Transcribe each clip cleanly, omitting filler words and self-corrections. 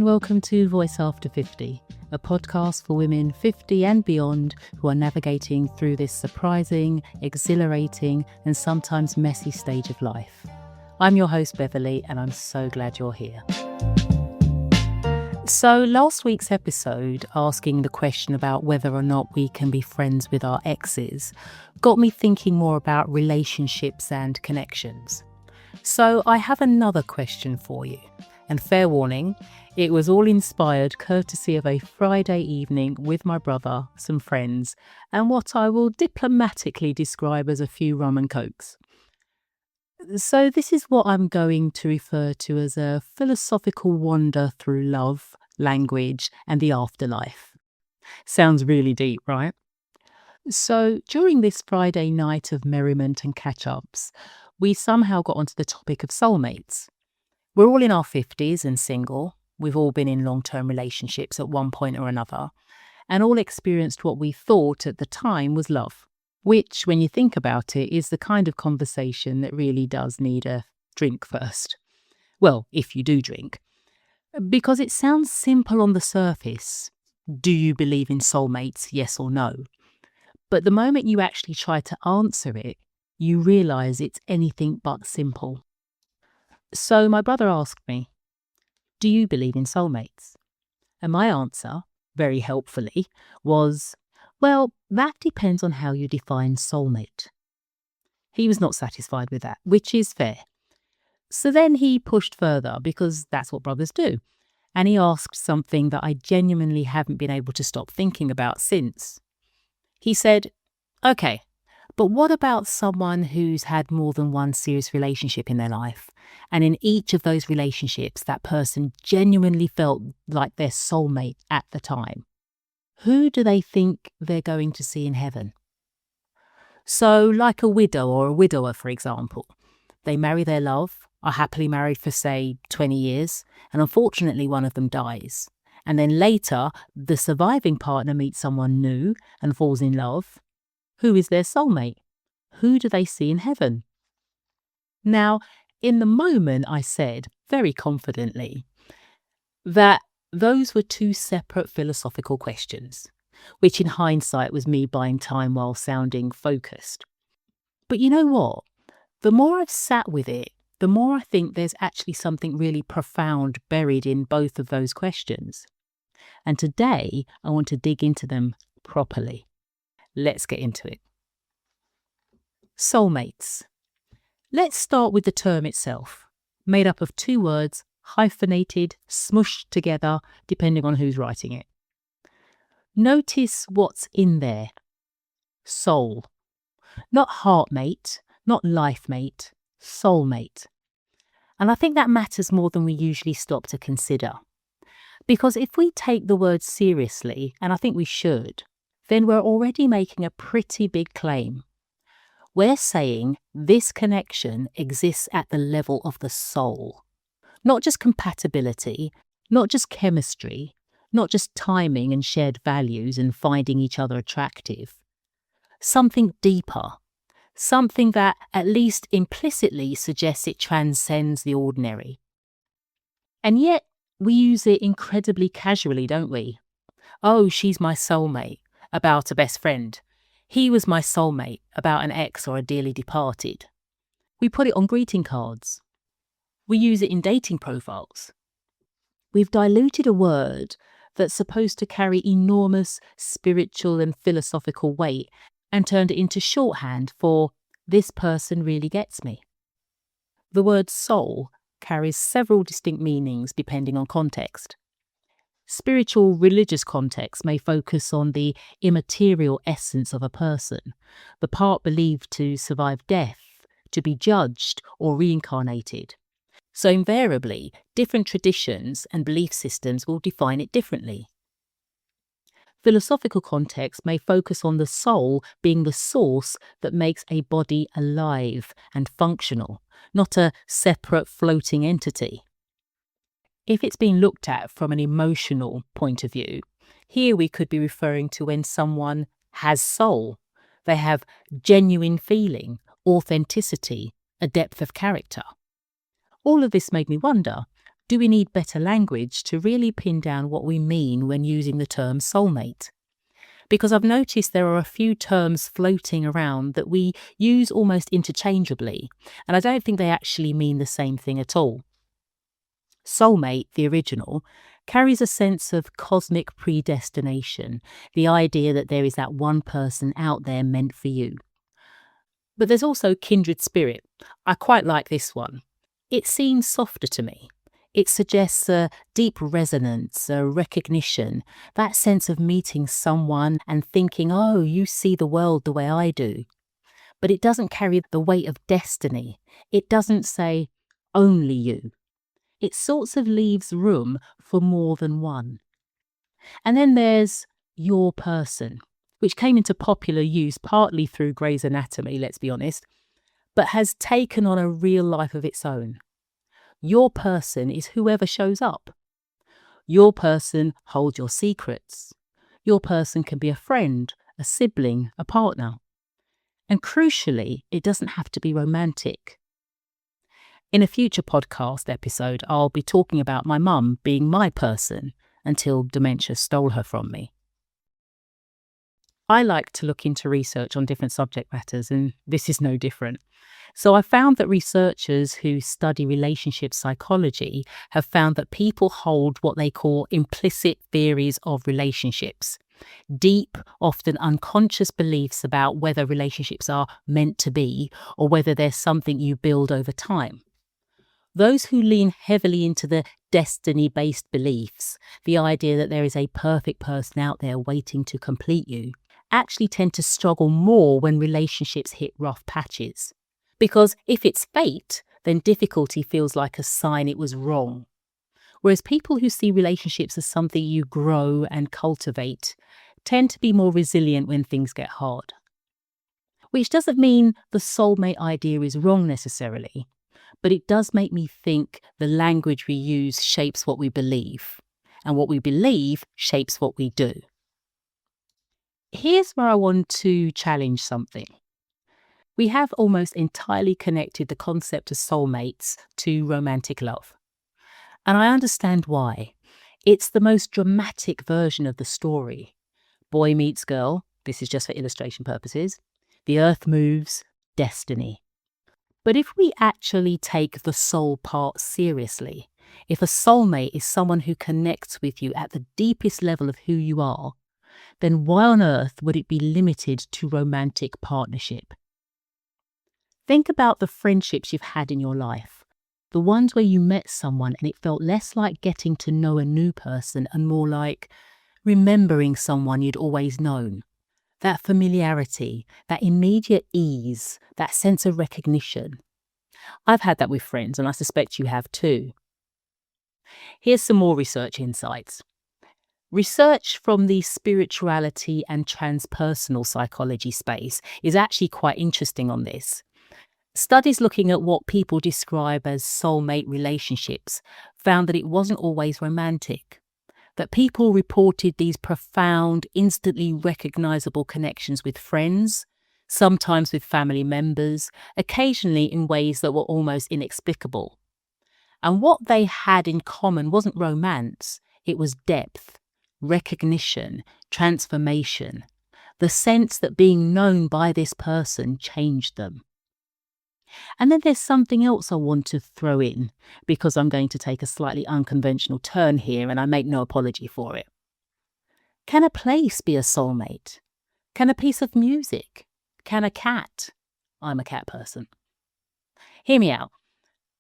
welcome to Voice After 50, a podcast for women 50 and beyond who are navigating through this surprising, exhilarating, and sometimes messy stage of life. I'm your host, Beverly, and I'm so glad you're here. So last week's episode, asking the question about whether or not we can be friends with our exes, got me thinking more about relationships and connections. So I have another question for you. And fair warning, it was all inspired courtesy of a Friday evening with my brother, some friends, and what I will diplomatically describe as a few rum and cokes. So this is what I'm going to refer to as a philosophical wander through love, language, and the afterlife. Sounds really deep, right? So during this Friday night of merriment and catch-ups, we somehow got onto the topic of soulmates. We're all in our 50s and single. We've all been in long-term relationships at one point or another, and all experienced what we thought at the time was love, which, when you think about it, is the kind of conversation that really does need a drink first. Well, if you do drink. Because it sounds simple on the surface. Do you believe in soulmates, yes or no? But the moment you actually try to answer it, you realise it's anything but simple. So my brother asked me, do you believe in soulmates? And my answer, very helpfully, was, well, that depends on how you define soulmate. He was not satisfied with that, which is fair. So then he pushed further, because that's what brothers do. And he asked something that I genuinely haven't been able to stop thinking about since. He said, okay, but what about someone who's had more than one serious relationship in their life? And in each of those relationships, that person genuinely felt like their soulmate at the time. Who do they think they're going to see in heaven? So, like a widow or a widower, for example, they marry their love, are happily married for, say, 20 years, and unfortunately one of them dies. And then later, the surviving partner meets someone new and falls in love. Who is their soulmate? Who do they see in heaven? Now, in the moment, I said, very confidently, that those were two separate philosophical questions, which in hindsight was me buying time while sounding focused. But you know what? The more I've sat with it, the more I think there's actually something really profound buried in both of those questions. And today, I want to dig into them properly. Let's get into it. Soulmates. Let's start with the term itself, made up of two words, hyphenated, smushed together, depending on who's writing it. Notice what's in there. Soul. Not heartmate, not lifemate, soulmate. And I think that matters more than we usually stop to consider. Because if we take the word seriously, and I think we should, then we're already making a pretty big claim. We're saying this connection exists at the level of the soul. Not just compatibility, not just chemistry, not just timing and shared values and finding each other attractive. Something deeper. Something that at least implicitly suggests it transcends the ordinary. And yet we use it incredibly casually, don't we? Oh, she's my soulmate, about a best friend. He was my soulmate, about an ex or a dearly departed. We put it on greeting cards. We use it in dating profiles. We've diluted a word that's supposed to carry enormous spiritual and philosophical weight and turned it into shorthand for this person really gets me. The word soul carries several distinct meanings depending on context. Spiritual religious context may focus on the immaterial essence of a person, the part believed to survive death, to be judged or reincarnated. So invariably, different traditions and belief systems will define it differently. Philosophical context may focus on the soul being the source that makes a body alive and functional, not a separate floating entity. If it's being looked at from an emotional point of view, here we could be referring to when someone has soul. They have genuine feeling, authenticity, a depth of character. All of this made me wonder, Do we need better language to really pin down what we mean when using the term soulmate? Because I've noticed there are a few terms floating around that we use almost interchangeably, and I don't think they actually mean the same thing at all. Soulmate, the original, carries a sense of cosmic predestination, the idea that there is that one person out there meant for you. But there's also kindred spirit. I quite like this one. It seems softer to me. It suggests a deep resonance, a recognition, that sense of meeting someone and thinking, oh, you see the world the way I do. But it doesn't carry the weight of destiny. It doesn't say, only you. It sorts of leaves room for more than one. And then there's your person, which came into popular use partly through Grey's Anatomy, let's be honest, but has taken on a real life of its own. Your person is whoever shows up. Your person holds your secrets. Your person can be a friend, a sibling, a partner. And crucially, it doesn't have to be romantic. In a future podcast episode, I'll be talking about my mum being my person until dementia stole her from me. I like to look into research on different subject matters, and this is no different. So I found that researchers who study relationship psychology have found that people hold what they call implicit theories of relationships. Deep, often unconscious beliefs about whether relationships are meant to be or whether there's something you build over time. Those who lean heavily into the destiny-based beliefs, the idea that there is a perfect person out there waiting to complete you, actually tend to struggle more when relationships hit rough patches. Because if it's fate, then difficulty feels like a sign it was wrong. Whereas people who see relationships as something you grow and cultivate tend to be more resilient when things get hard. Which doesn't mean the soulmate idea is wrong necessarily, but it does make me think the language we use shapes what we believe, and what we believe shapes what we do. Here's where I want to challenge something. We have almost entirely connected the concept of soulmates to romantic love. And I understand why. It's the most dramatic version of the story. Boy meets girl, this is just for illustration purposes. The earth moves, destiny. But if we actually take the soul part seriously, if a soulmate is someone who connects with you at the deepest level of who you are, then why on earth would it be limited to romantic partnership? Think about the friendships you've had in your life. The ones where you met someone and it felt less like getting to know a new person and more like remembering someone you'd always known. That familiarity, that immediate ease, that sense of recognition. I've had that with friends, and I suspect you have too. Here's some more research insights. Research from the spirituality and transpersonal psychology space is actually quite interesting on this. Studies looking at what people describe as soulmate relationships found that it wasn't always romantic, that people reported these profound, instantly recognizable connections with friends, sometimes with family members, occasionally in ways that were almost inexplicable. And what they had in common wasn't romance, it was depth, recognition, transformation, the sense that being known by this person changed them. And then there's something else I want to throw in, because I'm going to take a slightly unconventional turn here and I make no apology for it. Can a place be a soulmate? Can a piece of music? Can a cat? I'm a cat person. Hear me out.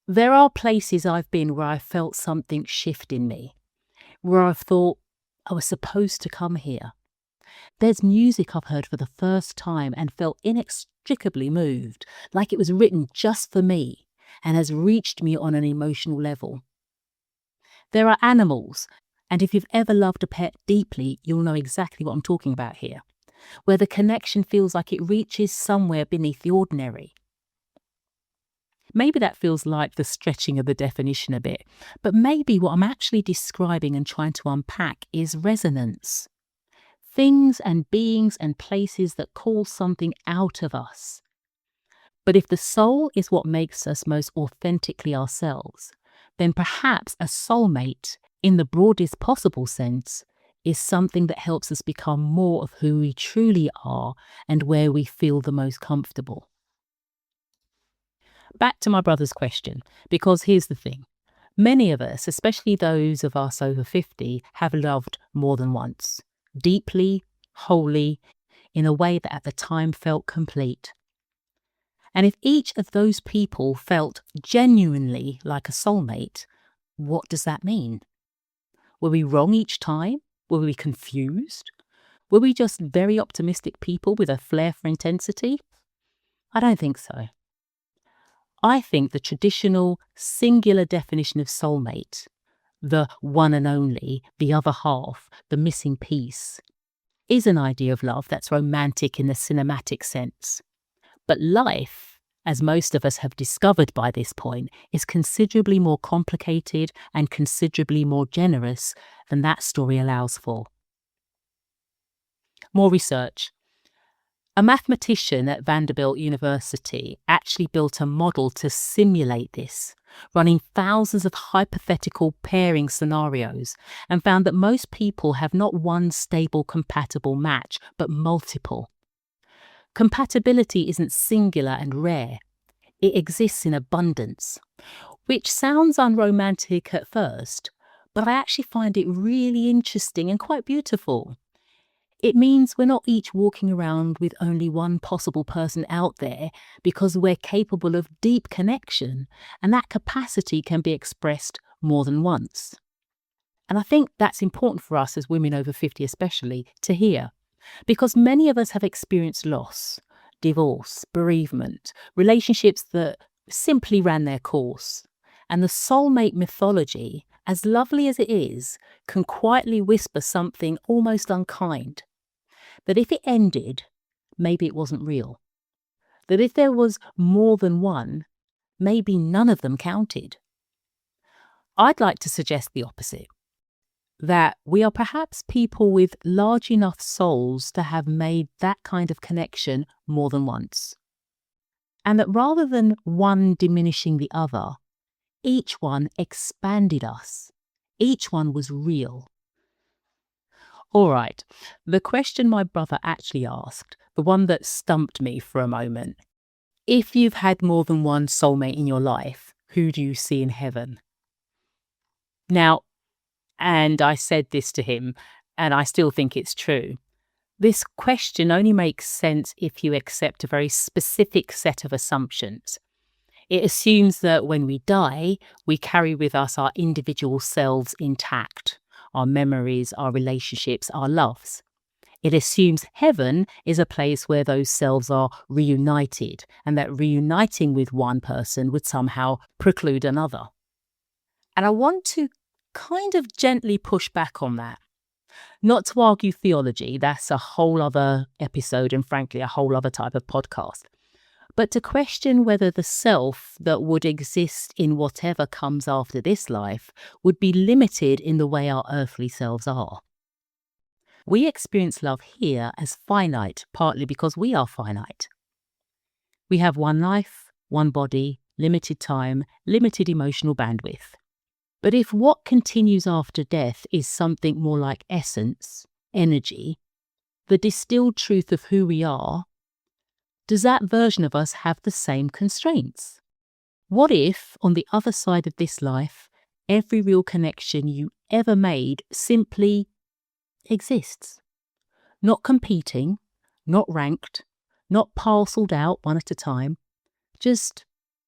There are places I've been where I felt something shift in me, where I've thought, I was supposed to come here. There's music I've heard for the first time and felt inextricably moved, like it was written just for me and has reached me on an emotional level. There are animals, and if you've ever loved a pet deeply, you'll know exactly what I'm talking about here, where the connection feels like it reaches somewhere beneath the ordinary. Maybe that feels like the stretching of the definition a bit, but maybe what I'm actually describing and trying to unpack is resonance. Things and beings and places that call something out of us. But if the soul is what makes us most authentically ourselves, then perhaps a soulmate, in the broadest possible sense, is something that helps us become more of who we truly are and where we feel the most comfortable. Back to my brother's question, because here's the thing. Many of us, especially those of us over 50, have loved more than once, deeply, wholly, in a way that at the time felt complete. And if each of those people felt genuinely like a soulmate, what does that mean? Were we wrong each time? Were we confused? Were we just very optimistic people with a flair for intensity? I don't think so. I think the traditional singular definition of soulmate, the one and only, the other half, the missing piece, is an idea of love that's romantic in the cinematic sense. But life, as most of us have discovered by this point, is considerably more complicated and considerably more generous than that story allows for. More research. A mathematician at Vanderbilt University actually built a model to simulate this, running thousands of hypothetical pairing scenarios, and found that most people have not one stable compatible match, but multiple. Compatibility isn't singular and rare. It exists in abundance, which sounds unromantic at first, but I actually find it really interesting and quite beautiful. It means we're not each walking around with only one possible person out there because we're capable of deep connection, and that capacity can be expressed more than once. And I think that's important for us as women over 50 especially to hear, because many of us have experienced loss, divorce, bereavement, relationships that simply ran their course. And the soulmate mythology, as lovely as it is, can quietly whisper something almost unkind. That if it ended, maybe it wasn't real. That if there was more than one, maybe none of them counted. I'd like to suggest the opposite. That we are perhaps people with large enough souls to have made that kind of connection more than once. And that rather than one diminishing the other, each one expanded us. Each one was real. All right, the question my brother actually asked, the one that stumped me for a moment. If you've had more than one soulmate in your life, who do you see in heaven? Now, and I said this to him, and I still think it's true. This question only makes sense if you accept a very specific set of assumptions. It assumes that when we die, we carry with us our individual selves intact, our memories, our relationships, our loves. It assumes heaven is a place where those selves are reunited, and that reuniting with one person would somehow preclude another. And I want to kind of gently push back on that. Not to argue theology, that's a whole other episode and frankly a whole other type of podcast. But to question whether the self that would exist in whatever comes after this life would be limited in the way our earthly selves are. We experience love here as finite, partly because we are finite. We have one life, one body, limited time, limited emotional bandwidth. But if what continues after death is something more like essence, energy, the distilled truth of who we are, does that version of us have the same constraints? What if, on the other side of this life, every real connection you ever made simply exists? Not competing, not ranked, not parcelled out one at a time, just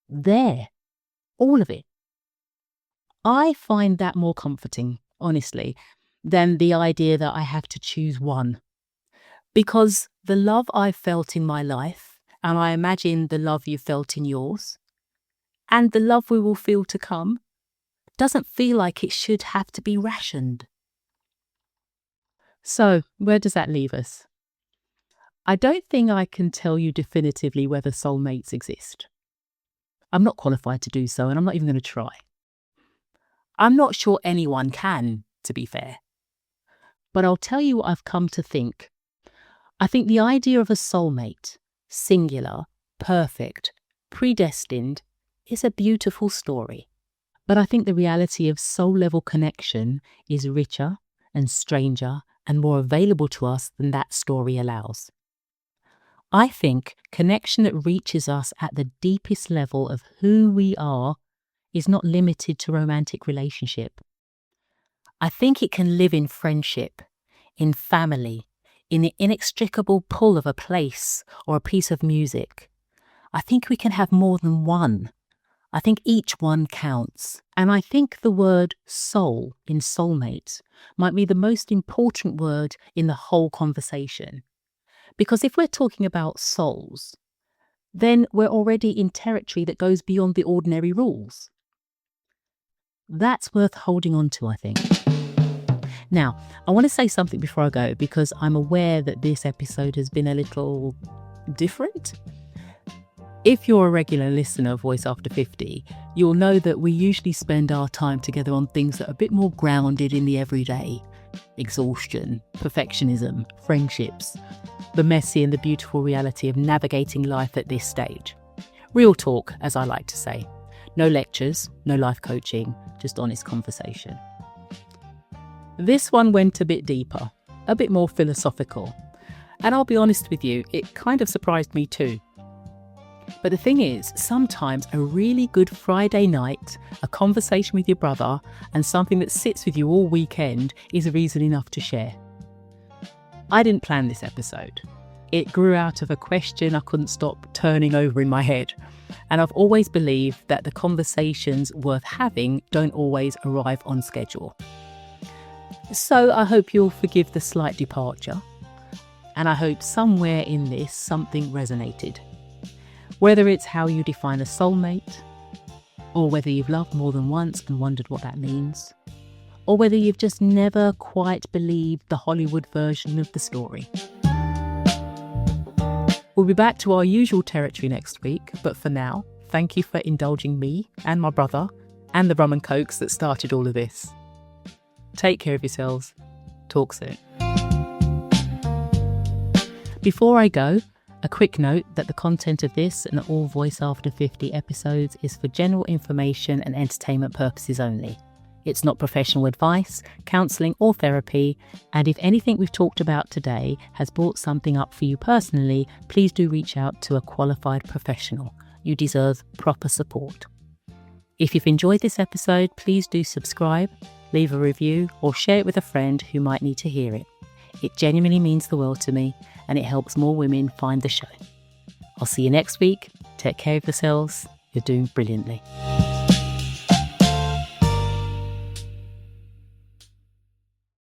there, all of it. I find that more comforting, honestly, than the idea that I have to choose one. Because the love I've felt in my life, and I imagine the love you felt in yours, and the love we will feel to come, doesn't feel like it should have to be rationed. So, where does that leave us? I don't think I can tell you definitively whether soulmates exist. I'm not qualified to do so, and I'm not even going to try. I'm not sure anyone can, to be fair. But I'll tell you what I've come to think. I think the idea of a soulmate, singular, perfect, predestined, is a beautiful story. But I think the reality of soul-level connection is richer and stranger and more available to us than that story allows. I think connection that reaches us at the deepest level of who we are is not limited to romantic relationship. I think it can live in friendship, in family, in the inextricable pull of a place or a piece of music. I think we can have more than one. I think each one counts. And I think the word soul in soulmate might be the most important word in the whole conversation. Because if we're talking about souls, then we're already in territory that goes beyond the ordinary rules. That's worth holding on to, I think. Now, I want to say something before I go because I'm aware that this episode has been a little different. If you're a regular listener of Voice After 50, you'll know that we usually spend our time together on things that are a bit more grounded in the everyday. Exhaustion, perfectionism, friendships, the messy and the beautiful reality of navigating life at this stage. Real talk, as I like to say. No lectures, no life coaching, just honest conversation. This one went a bit deeper, a bit more philosophical. And I'll be honest with you, it kind of surprised me too. But the thing is, sometimes a really good Friday night, a conversation with your brother, and something that sits with you all weekend is reason enough to share. I didn't plan this episode. It grew out of a question I couldn't stop turning over in my head. And I've always believed that the conversations worth having don't always arrive on schedule. So I hope you'll forgive the slight departure. And I hope somewhere in this something resonated. Whether it's how you define a soulmate, or whether you've loved more than once and wondered what that means, or whether you've just never quite believed the Hollywood version of the story. We'll be back to our usual territory next week, but for now, thank you for indulging me and my brother and the rum and cokes that started all of this. Take care of yourselves. Talk soon. Before I go, a quick note that the content of this and all Voice After 50 episodes is for general information and entertainment purposes only. It's not professional advice, counselling or therapy, and if anything we've talked about today has brought something up for you personally, please do reach out to a qualified professional. You deserve proper support. If you've enjoyed this episode, please do subscribe, leave a review or share it with a friend who might need to hear it. It genuinely means the world to me and it helps more women find the show. I'll see you next week. Take care of yourselves. You're doing brilliantly.